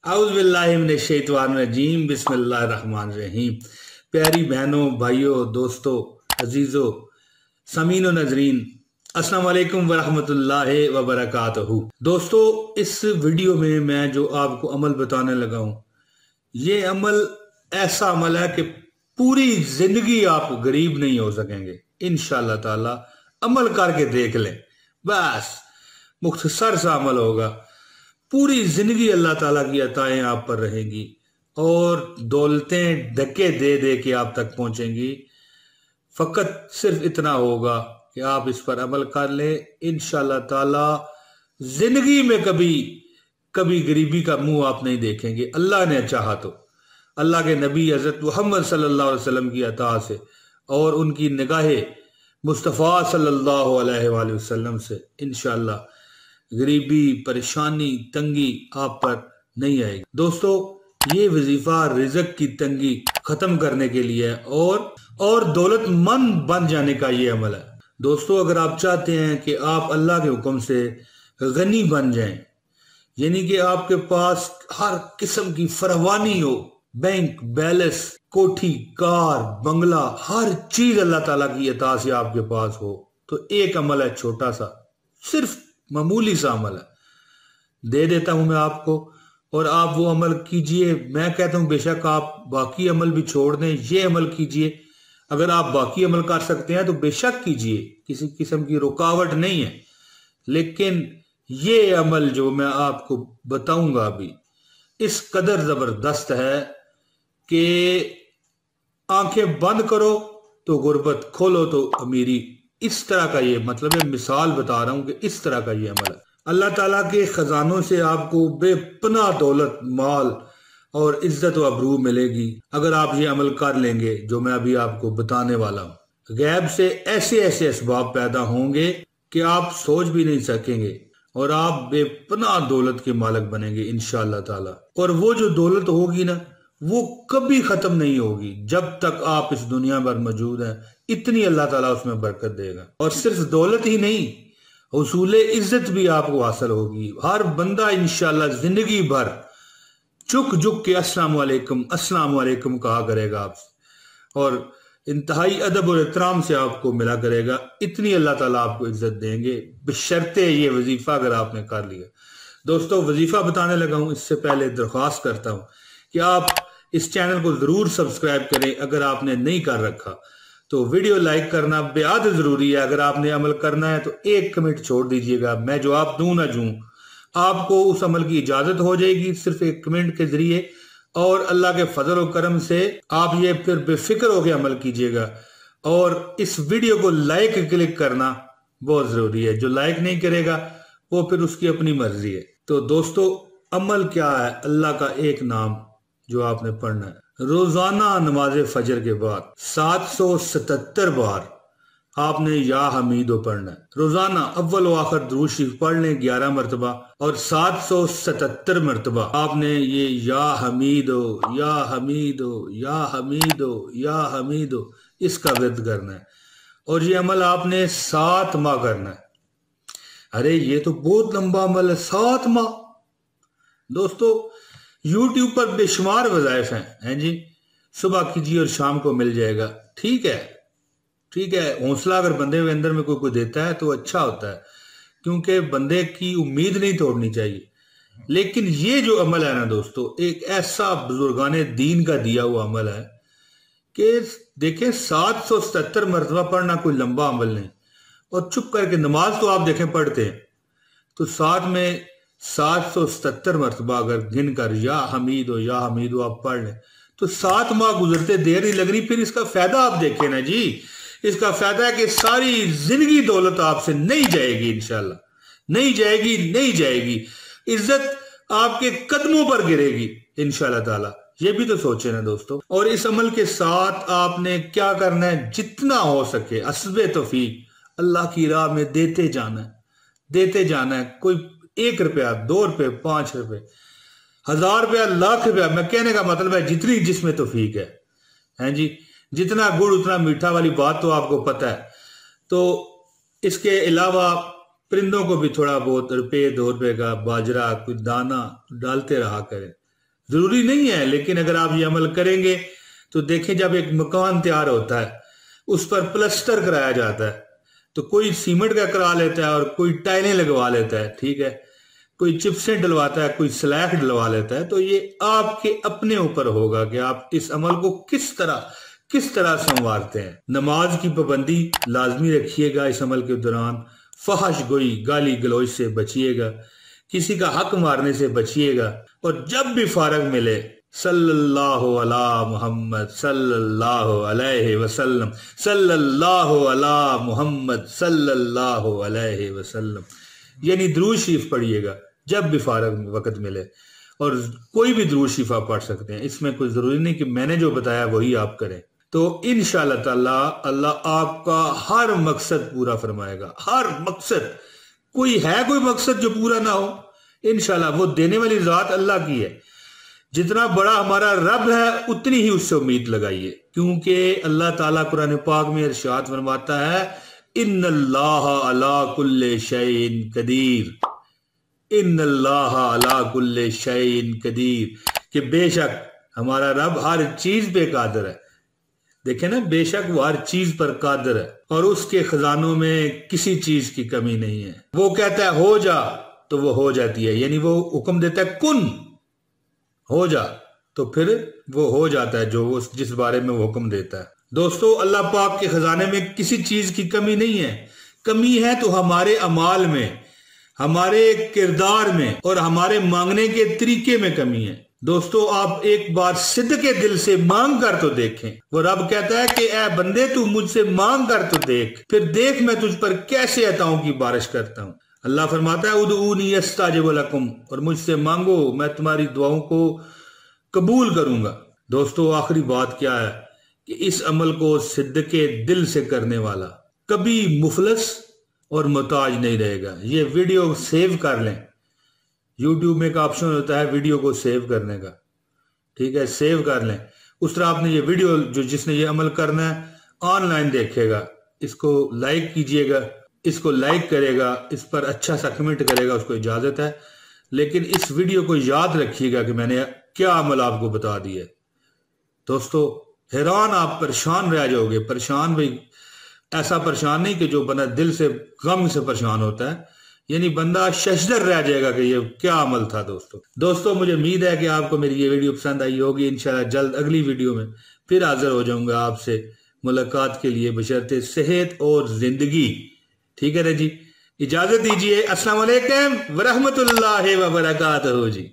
औज़ुबिल्लाहिमिनश्शैतानिर्रजीम बिस्मिल्लाहिर्रहमानिर्रहीम। प्यारी बहनों, भाइयों, दोस्तों, अजीज़ों, समीन व नजरीन, अस्सलाम वालेकुम वरहमतुल्लाहि वबरकातुहू। दोस्तों, इस वीडियो में मैं जो आपको अमल बताने लगा हूँ, ये अमल ऐसा अमल है कि पूरी जिंदगी आप गरीब नहीं हो सकेंगे इंशाअल्लाह ताला। अमल करके देख लें, बस मुख्तसर सा अमल होगा। पूरी जिंदगी अल्लाह ताला की अताएं आप पर रहेंगी और दौलतें धक्के दे दे के आप तक पहुंचेंगी। फकत सिर्फ इतना होगा कि आप इस पर अमल कर लें, इंशाअल्लाह ताला जिंदगी में कभी कभी गरीबी का मुंह आप नहीं देखेंगे। अल्लाह ने चाहा तो अल्लाह के नबी हजरत मोहम्मद सल्लल्लाहु अलैहि वसल्लम की अता से और उनकी निगाहे मुस्तफ़ा सल्लल्लाहु अलैहि वसल्लम से इंशाअल्लाह गरीबी, परेशानी, तंगी आप पर नहीं आएगी। दोस्तों, ये वजीफा रिज़्क की तंगी खत्म करने के लिए है और दौलतमंद बन जाने का ये अमल है। दोस्तों, अगर आप चाहते हैं कि आप अल्लाह के हुक्म से गनी बन जाएं, यानी कि आपके पास हर किस्म की फरावानी हो, बैंक बैलेंस, कोठी, कार, बंगला, हर चीज अल्लाह ताला की अता से आपके पास हो, तो एक अमल है छोटा सा, सिर्फ मामूली सा अमल है। दे देता हूं मैं आपको और आप वो अमल कीजिए। मैं कहता हूं बेशक आप बाकी अमल भी छोड़ दें, ये अमल कीजिए। अगर आप बाकी अमल कर सकते हैं तो बेशक कीजिए, किसी किस्म की रुकावट नहीं है। लेकिन ये अमल जो मैं आपको बताऊंगा अभी, इस कदर जबरदस्त है कि आंखें बंद करो तो गुर्बत, खोलो तो अमीरी। इस तरह का ये मतलब है, मिसाल बता रहा हूं कि इस तरह का ये अमल है। अल्लाह ताला के खजानों से आपको बेपनाह दौलत, माल और इज्जत व अबरू मिलेगी अगर आप ये अमल कर लेंगे जो मैं अभी आपको बताने वाला हूं। गैब से ऐसे ऐसे असबाब पैदा होंगे कि आप सोच भी नहीं सकेंगे और आप बेपनाह दौलत के मालिक बनेंगे इंशाअल्लाह ताला। और वो जो दौलत होगी ना, वो कभी खत्म नहीं होगी जब तक आप इस दुनिया पर मौजूद हैं। इतनी अल्लाह ताला उसमें बरकत देगा। और सिर्फ दौलत ही नहीं, हुसूल इज्जत भी आपको हासिल होगी। हर बंदा इंशाअल्लाह जिंदगी भर झुक झुक के अस्सलाम वालेकुम कहा करेगा आपसे और इंतहाई अदब और एहतराम से आपको मिला करेगा। इतनी अल्लाह ताला आपको इज्जत देंगे बशर्ते ये वजीफा अगर आपने कर लिया। दोस्तों, वजीफा बताने लगा हूं, इससे पहले दरख्वास्त करता हूं कि आप इस चैनल को जरूर सब्सक्राइब करें। अगर आपने नहीं कर रखा तो वीडियो लाइक करना बेहद जरूरी है। अगर आपने अमल करना है तो एक कमेंट छोड़ दीजिएगा। मैं जवाब दूं ना दूं, आपको उस अमल की इजाजत हो जाएगी सिर्फ एक कमेंट के जरिए। और अल्लाह के फजल और करम से आप ये फिर बेफिक्र होकर अमल कीजिएगा। और इस वीडियो को लाइक क्लिक करना बहुत जरूरी है। जो लाइक नहीं करेगा वो फिर उसकी अपनी मर्जी है। तो दोस्तों, अमल क्या है? अल्लाह का एक नाम जो आपने पढ़ना है रोजाना नमाज फजर के बाद 777 बार आपने या हमीदो पढ़ना है। रोजाना अव्वल व आखिर दुरूद शरीफ पढ़ लें 11 मरतबा और 777 मरतबा आपने ये या हमीदो या हमीदो या हमीदो या हमीदो इसका विर्द करना है। और ये अमल आपने 7 माह करना है। अरे ये तो बहुत लंबा अमल है, 7 माह। दोस्तों, यूट्यूब पर बेशुमार वज़ाइफ हैं जी। सुबह कीजिए और शाम को मिल जाएगा। ठीक है, ठीक है। हौसला अगर बंदे के अंदर में कोई देता है तो अच्छा होता है, क्योंकि बंदे की उम्मीद नहीं तोड़नी चाहिए। लेकिन ये जो अमल है ना दोस्तों, एक ऐसा बुजुर्गाने दीन का दिया हुआ अमल है कि देखें 777 मरतबा पढ़ना कोई लंबा अमल नहीं। और चुप करके नमाज तो आप देखें पढ़ते हैं तो साथ में 777 मरतबा अगर गिन कर या हमीदो आप पढ़ लें तो 7 माह गुजरते देर नहीं लग रही। फिर इसका फायदा आप देखें ना जी। इसका फायदा है कि सारी जिंदगी दौलत आपसे नहीं जाएगी इंशाल्लाह, नहीं जाएगी। इज्जत आपके कदमों पर गिरेगी इंशाल्लाह ताला। ये भी तो सोचे ना दोस्तों। और इस अमल के साथ आपने क्या करना है, जितना हो सके असबे तौफीक अल्लाह की राह में देते जाना है। कोई 1 रुपया, 2 रुपये, 5 रुपये, 1000 रुपया, लाख रुपया। मैं कहने का मतलब है जितनी जिसमें तौफीक है जी। जितना गुड़ उतना मीठा वाली बात तो आपको पता है। तो इसके अलावा परिंदों को भी थोड़ा बहुत रुपये 2 रुपये का बाजरा, कोई दाना डालते रहा करें। ضروری نہیں ہے، لیکن اگر آپ یہ عمل کریں گے تو دیکھیں جب ایک مکان تیار ہوتا ہے اس پر پلسٹر کرایا جاتا ہے تو کوئی سیمنٹ کا کرا لیتا ہے اور کوئی ٹائلیں لگوا لیتا ہے، ٹھیک ہے، کوئی چپسیں ڈلواتا ہے، کوئی سلیک ڈلوا لیتا ہے. تو یہ آپ کے اپنے اوپر ہوگا کہ آپ اس عمل کو کس طرح سنوارتے ہیں. نماز کی پابندی لازمی رکھیے گا اس عمل کے دوران. فحش گوئی گالی گلوچ سے بچیے گا، کسی کا حق مارنے سے بچیے گا، اور جب بھی فارغ ملے صلی اللہ علی محمد صلی اللہ علیہ وسلم، صلی اللہ علی محمد صلی اللہ علیہ وسلم، یعنی درود شریف پڑھیے گا جب بھی فارغ وقت ملے. اور کوئی بھی درود شریف آپ پڑھ سکتے ہیں، اس میں کوئی ضروری نہیں کہ میں نے جو بتایا وہی آپ کریں. تو انشاءاللہ تعالی اللہ آپ کا ہر مقصد پورا فرمائے گا. ہر مقصد، کوئی مقصد جو پورا نہ ہو؟ انشاءاللہ وہ دینے والی ذات اللہ کی ہے. جتنا بڑا ہمارا رب ہے اتنی ہی اس سے امید لگائیے، کیونکہ اللہ تعالیٰ قرآن پاک میں ارشاد فرماتا ہے ان اللہ علی کل شیء قدیر، ان اللہ علی کل شیء قدیر، کہ بے شک ہمارا رب ہر چیز پہ قادر ہے. دیکھیں نا، بے شک وہ ہر چیز پر قادر ہے اور اس کے خزانوں میں کسی چیز کی کمی نہیں ہے. وہ کہتا ہے ہو جا تو وہ ہو جاتی ہے، یعنی وہ حکم دیتا ہے کن ہو جا تو پھر وہ ہو جاتا ہے جو جس بارے میں وہ حکم دیتا ہے. دوستو، اللہ پاک کے خزانے میں کسی چیز کی کمی نہیں ہے. کمی ہے تو ہمارے اعمال میں، ہمارے کردار میں اور ہمارے مانگنے کے طریقے میں کمی ہے. دوستو، آپ ایک بار صدق کے دل سے مانگ کر تو دیکھیں. وہ رب کہتا ہے کہ اے بندے تو مجھ سے مانگ کر تو دیکھ، پھر دیکھ میں تجھ پر کیسے عطاؤں کی بارش کرتا ہوں. اللہ فرماتا ہے ادعونی استجب لکم، اور مجھ سے مانگو میں تمہاری دعاؤں کو قبول کروں گا. دوستو، آخری بات کیا ہے کہ اس عمل کو صدق کے دل سے کرنے والا کبھی مفلس اور محتاج نہیں رہے گا. یہ ویڈیو سیو کر لیں، یوٹیوب میں ایک آپشن ہوتا ہے ویڈیو کو سیو کرنے کا، ٹھیک ہے، سیو کر لیں. اس طرح آپ نے یہ ویڈیو جس نے یہ عمل کرنا ہے آن لائن دیکھے گا، اس کو لائک کیجئے گا، اس کو لائک کرے گا، اس پر اچھا سا کمنٹ کرے گا، اس کو اجازت ہے. لیکن اس ویڈیو کو یاد رکھیے گا کہ میں نے کیا عمل آپ کو بتا دیا. دوستو، حیران، آپ پریشان رہ جاؤ گے. پریشان بھئی ایسا پریشان نہیں کہ جو بندہ دل سے غم سے پریشان ہوتا ہے، یعنی بندہ ششدر رہ جائے گا کہ یہ کیا عمل تھا. دوستو مجھے امید ہے کہ آپ کو میری یہ ویڈیو پسند آئی ہوگی. انشاءاللہ جلد اگلی ویڈیو میں پھر حاضر ہو جاؤں گا آپ سے ملاقات کے لیے، بشرط صحت اور زندگی. ٹھیک ہے نا جی، اجازت دیجیے. السلام علیکم ورحمۃ اللہ وبرکاتہ جی.